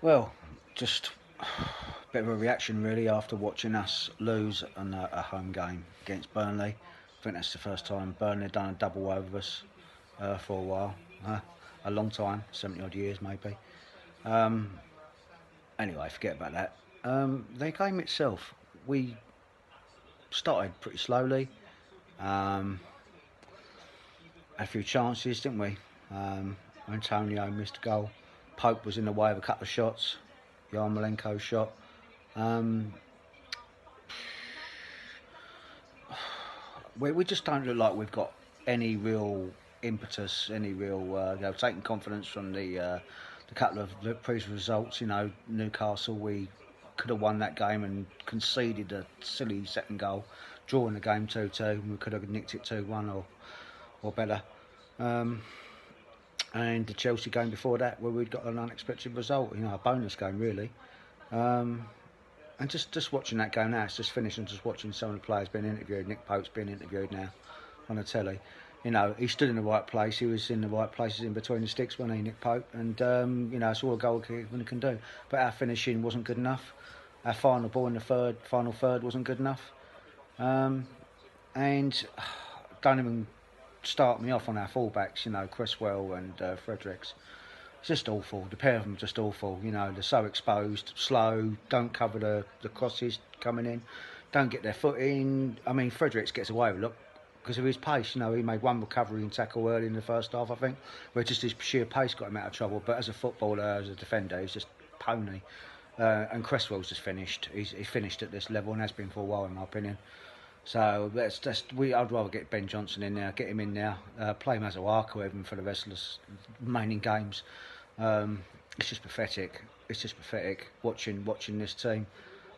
Well, just a bit of a reaction really after watching us lose on a home game against Burnley. I think that's the first time Burnley had done a double over us for a while, a long time, 70 odd years maybe. Um, anyway, forget about that. The game itself, we started pretty slowly. Um, had a few chances, didn't we? Antonio missed a goal. Pope was in the way of a couple of shots. Yarmolenko's shot. Um, we just don't look like we've got any real impetus, any real, taking confidence from the couple of previous results. Newcastle, we could have won that game and conceded a silly second goal, drawing the game 2-2. We could have nicked it 2-1 or better. And the Chelsea game before that, where we'd got an unexpected result, a bonus game really. And just watching that go now, it's just finished and just watching some of the players being interviewed. Nick Pope's being interviewed now on the telly. He stood in the right place. He was in the right places in between the sticks, wasn't he, Nick Pope? And, it's all a goalkeeper can do. But our finishing wasn't good enough. Our final ball in the final third wasn't good enough. And don't even start me off on our fullbacks, Cresswell and Fredericks. It's just awful. The pair of them are just awful. They're so exposed, slow, don't cover the crosses coming in, don't get their foot in. I mean, Fredericks gets away with it because of his pace. He made one recovery and tackle early in the first half, I think, where just his sheer pace got him out of trouble. But as a footballer, as a defender, he's just pony. And Cresswell's just finished. He's finished at this level and has been for a while, in my opinion. So I'd rather get Ben Johnson in there, get him in there, play Mazuaka even for the rest of the remaining games. It's just pathetic. It's just pathetic watching this team.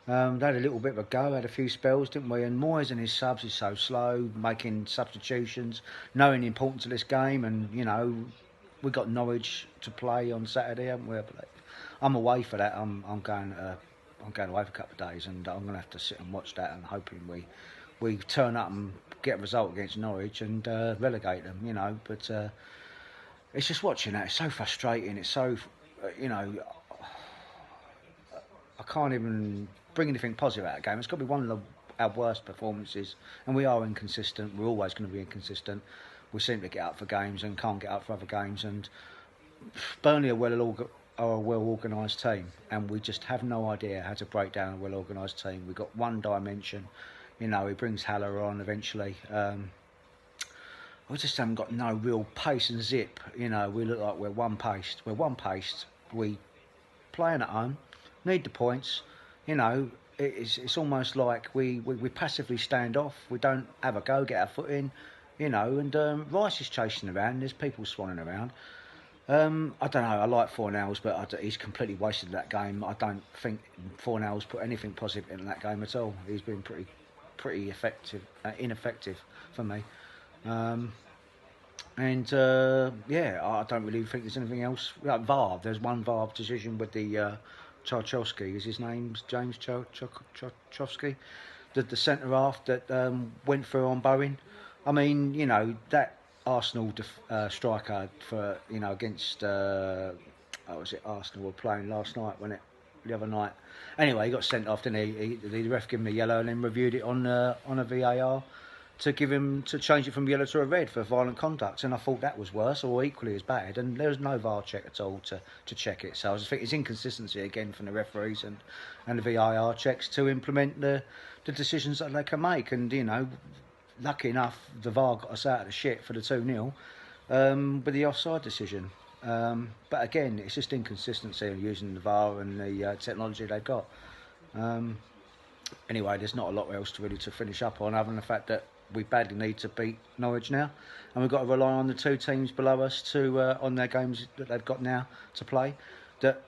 They had a little bit of a go, had a few spells, didn't we? And Moyes and his subs is so slow, making substitutions, knowing the importance of this game. And we got Norwich to play on Saturday, haven't we? I'm away for that. I'm going away for a couple of days, and I'm going to have to sit and watch that, and hoping we turn up and get a result against Norwich and relegate them. But it's just watching that. It's so frustrating. It's so, I can't even bring anything positive out of the game. It's got to be one of our worst performances, and we are inconsistent. We're always going to be inconsistent. We seem to get up for games and can't get up for other games. And Burnley are a well organised team, and we just have no idea how to break down a well organised team. We've got one dimension. He brings Haller on eventually. We just haven't got no real pace and zip. We look like we're one paced. We playing at home, need the points. It's almost like we passively stand off. We don't have a go, get our foot in. And Rice is chasing around. There's people swanning around. I don't know. I like Fornals, but he's completely wasted that game. I don't think Fornals put anything positive in that game at all. He's been pretty ineffective for me. I don't really think there's anything else. Like VAR, there's one VAR decision with the Charchowski, is his name James Charchowski, the centre half that went through on Bowen. I mean, that Arsenal striker for against was it Arsenal were playing last night, wasn't it? The other night. Anyway, he got sent off, didn't he? The ref gave him a yellow and then reviewed it on a VAR to change it from yellow to a red for violent conduct, and I thought that was worse or equally as bad, and there was no VAR check at all to check it. So I just think it's inconsistency again from the referees and the VAR checks to implement the decisions that they can make. And lucky enough, the VAR got us out of the shit for the 2-0 with the offside decision. But again, it's just inconsistency of using the VAR and the technology they've got. Anyway, there's not a lot else to finish up on, other than the fact that we badly need to beat Norwich now, and we've got to rely on the two teams below us on their games that they've got now to play. That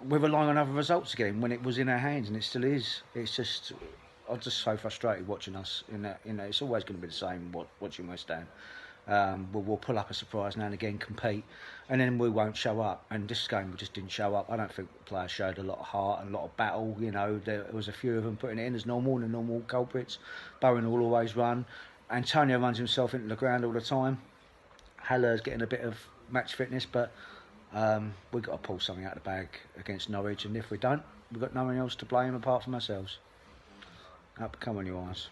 we're relying on other results again when it was in our hands, and it still is. It's just, I'm just so frustrated watching us in that. It's always going to be the same watching West Ham. We'll pull up a surprise now and again, compete, and then we won't show up. And this game we just didn't show up. I don't think the players showed a lot of heart and a lot of battle. There was a few of them putting it in as normal, the normal culprits. Bowen will always run. Antonio runs himself into the ground all the time. Haller's getting a bit of match fitness, but We've got to pull something out of the bag against Norwich, and if we don't, we've got no one else to blame apart from ourselves. Up, come on, you eyes.